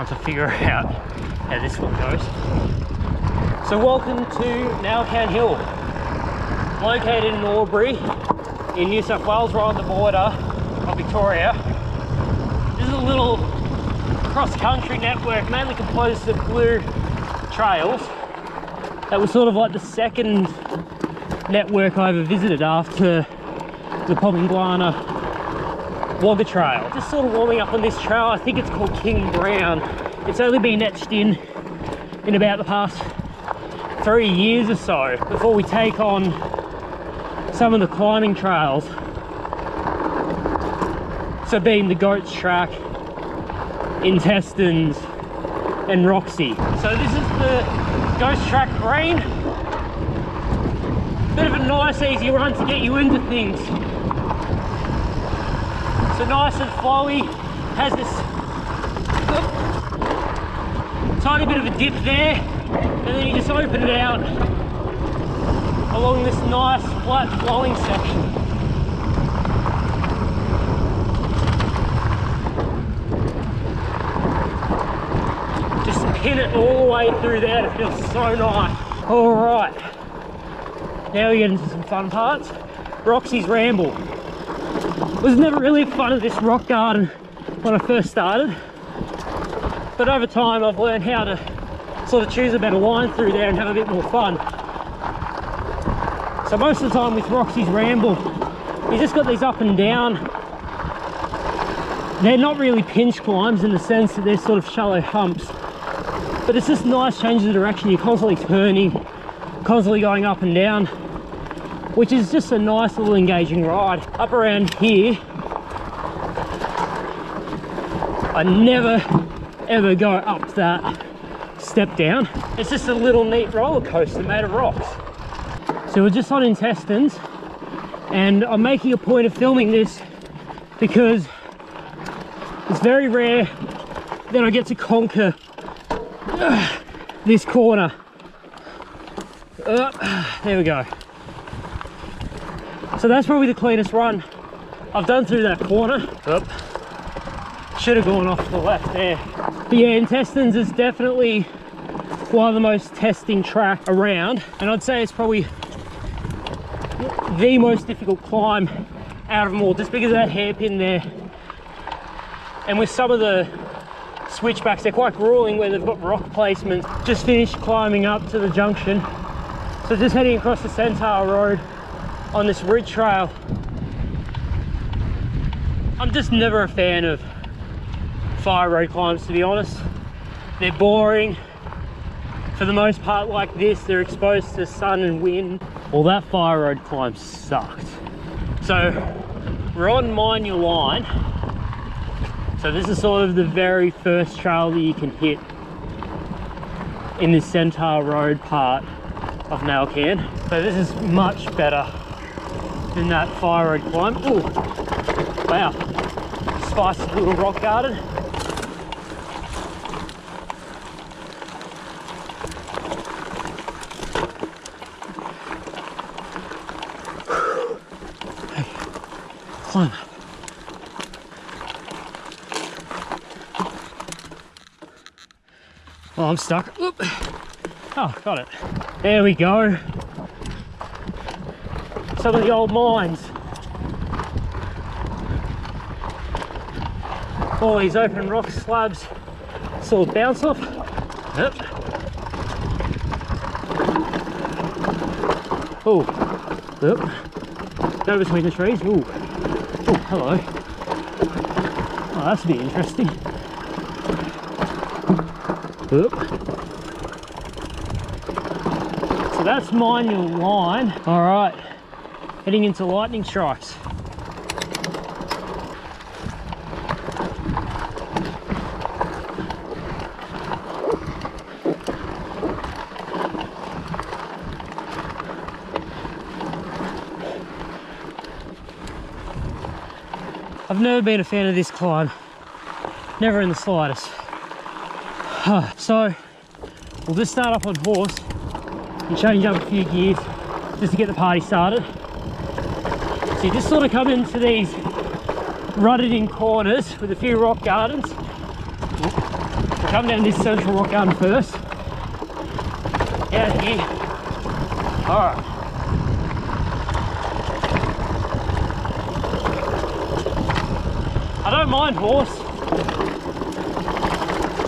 once I figure out how this one goes. So welcome to Nowcan Hill, located in Albury in New South Wales, right on the border of Victoria. This is a little cross-country network mainly composed of blue trails. That was sort of like the second network I ever visited after the Pominguana Wagga Trail. Just sort of warming up on this trail. I think it's called King Brown. It's only been etched in about the past 3 years or so before we take on some of the climbing trails. So being the Goats Track, Intestines and Roxy. So this is the Goats Track Green. Bit of a nice easy run to get you into things. So nice and flowy, has this tiny bit of a dip there, and then you just open it out along this nice flat flowing section. Just pin it all the way through there. It feels so nice. All right, now we get into some fun parts. Roxy's Ramble. Was never really a fan of this rock garden when I first started, but over time I've learned how to sort of choose a better line through there and have a bit more fun. So most of the time with Roxy's Ramble, you just got these up and down. They're not really pinch climbs in the sense that they're sort of shallow humps, but it's just nice changes of direction. You're constantly turning, constantly going up and down, which is just a nice little engaging ride. Up around here, I never ever go up that step down. It's just a little neat roller coaster made of rocks. So we're just on Intestines, and I'm making a point of filming this because it's very rare that I get to conquer this corner. There we go. So that's probably the cleanest run I've done through that corner. Should have gone off to the left there. But yeah, Intestines is definitely one of the most testing track around, and I'd say it's probably the most difficult climb out of them all, just because of that hairpin there. And with some of the switchbacks, they're quite grueling where they've got rock placement. Just finished climbing up to the junction, so just heading across the Centaur Road on this ridge trail. I'm just never a fan of fire road climbs, to be honest. They're boring. For the most part like this, they're exposed to sun and wind. Well, that fire road climb sucked. So we're on Mind Your Line. So this is sort of the very first trail that you can hit in this Centaur Road part of Nowcan. So this is much better than that fire road climb. Ooh, wow, spicy little rock garden. Hey, climb up. Oh, I'm stuck. Oop. Oh, got it. There we go. Some of the old mines. All these open rock slabs sort of bounce off. Yep. Oh, yep. Go between the trees. Ooh. Oh, hello. Oh, that's a bit interesting. Yep. So that's Mind Your Line. All right. Heading into lightning strikes. I've never been a fan of this climb. Never in the slightest. So we'll just start up on horse and change up a few gears just to get the party started. So you just sort of come into these rutted in corners with a few rock gardens. come down this central rock garden first. Out here. Alright. I don't mind horse.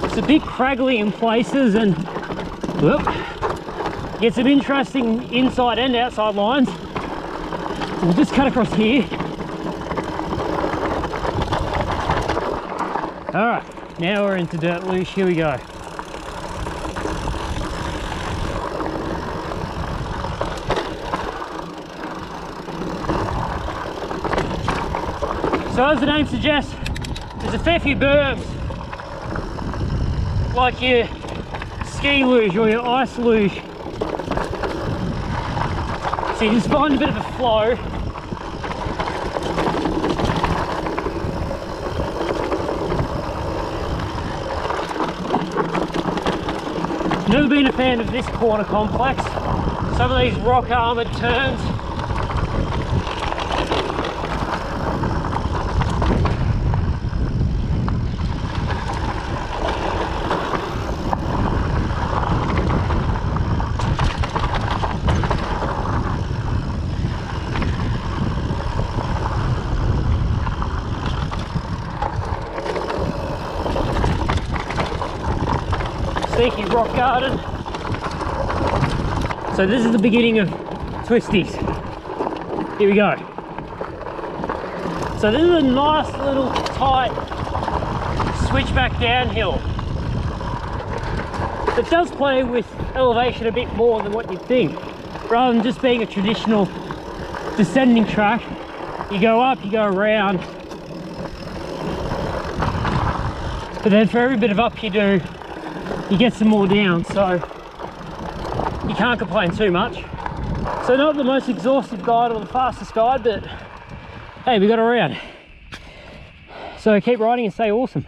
It's a bit craggly in places and whoop, get some interesting inside and outside lines. We'll just cut across here. Alright, now we're into dirt luge, here we go. So as the name suggests, there's a fair few berms, like your ski luge or your ice luge. So you just find a bit of a flow. Never been a fan of this corner complex. Some of these rock armoured turns. Sneaky rock garden. So this is the beginning of twisties. Here we go. So this is a nice little tight switchback downhill that does play with elevation a bit more than what you'd think. Rather than just being a traditional descending track, you go up, you go around, but then for every bit of up you do, you get some more down, so you can't complain too much. So not the most exhaustive guide or the fastest guide, but hey, we got around. So keep riding and stay awesome.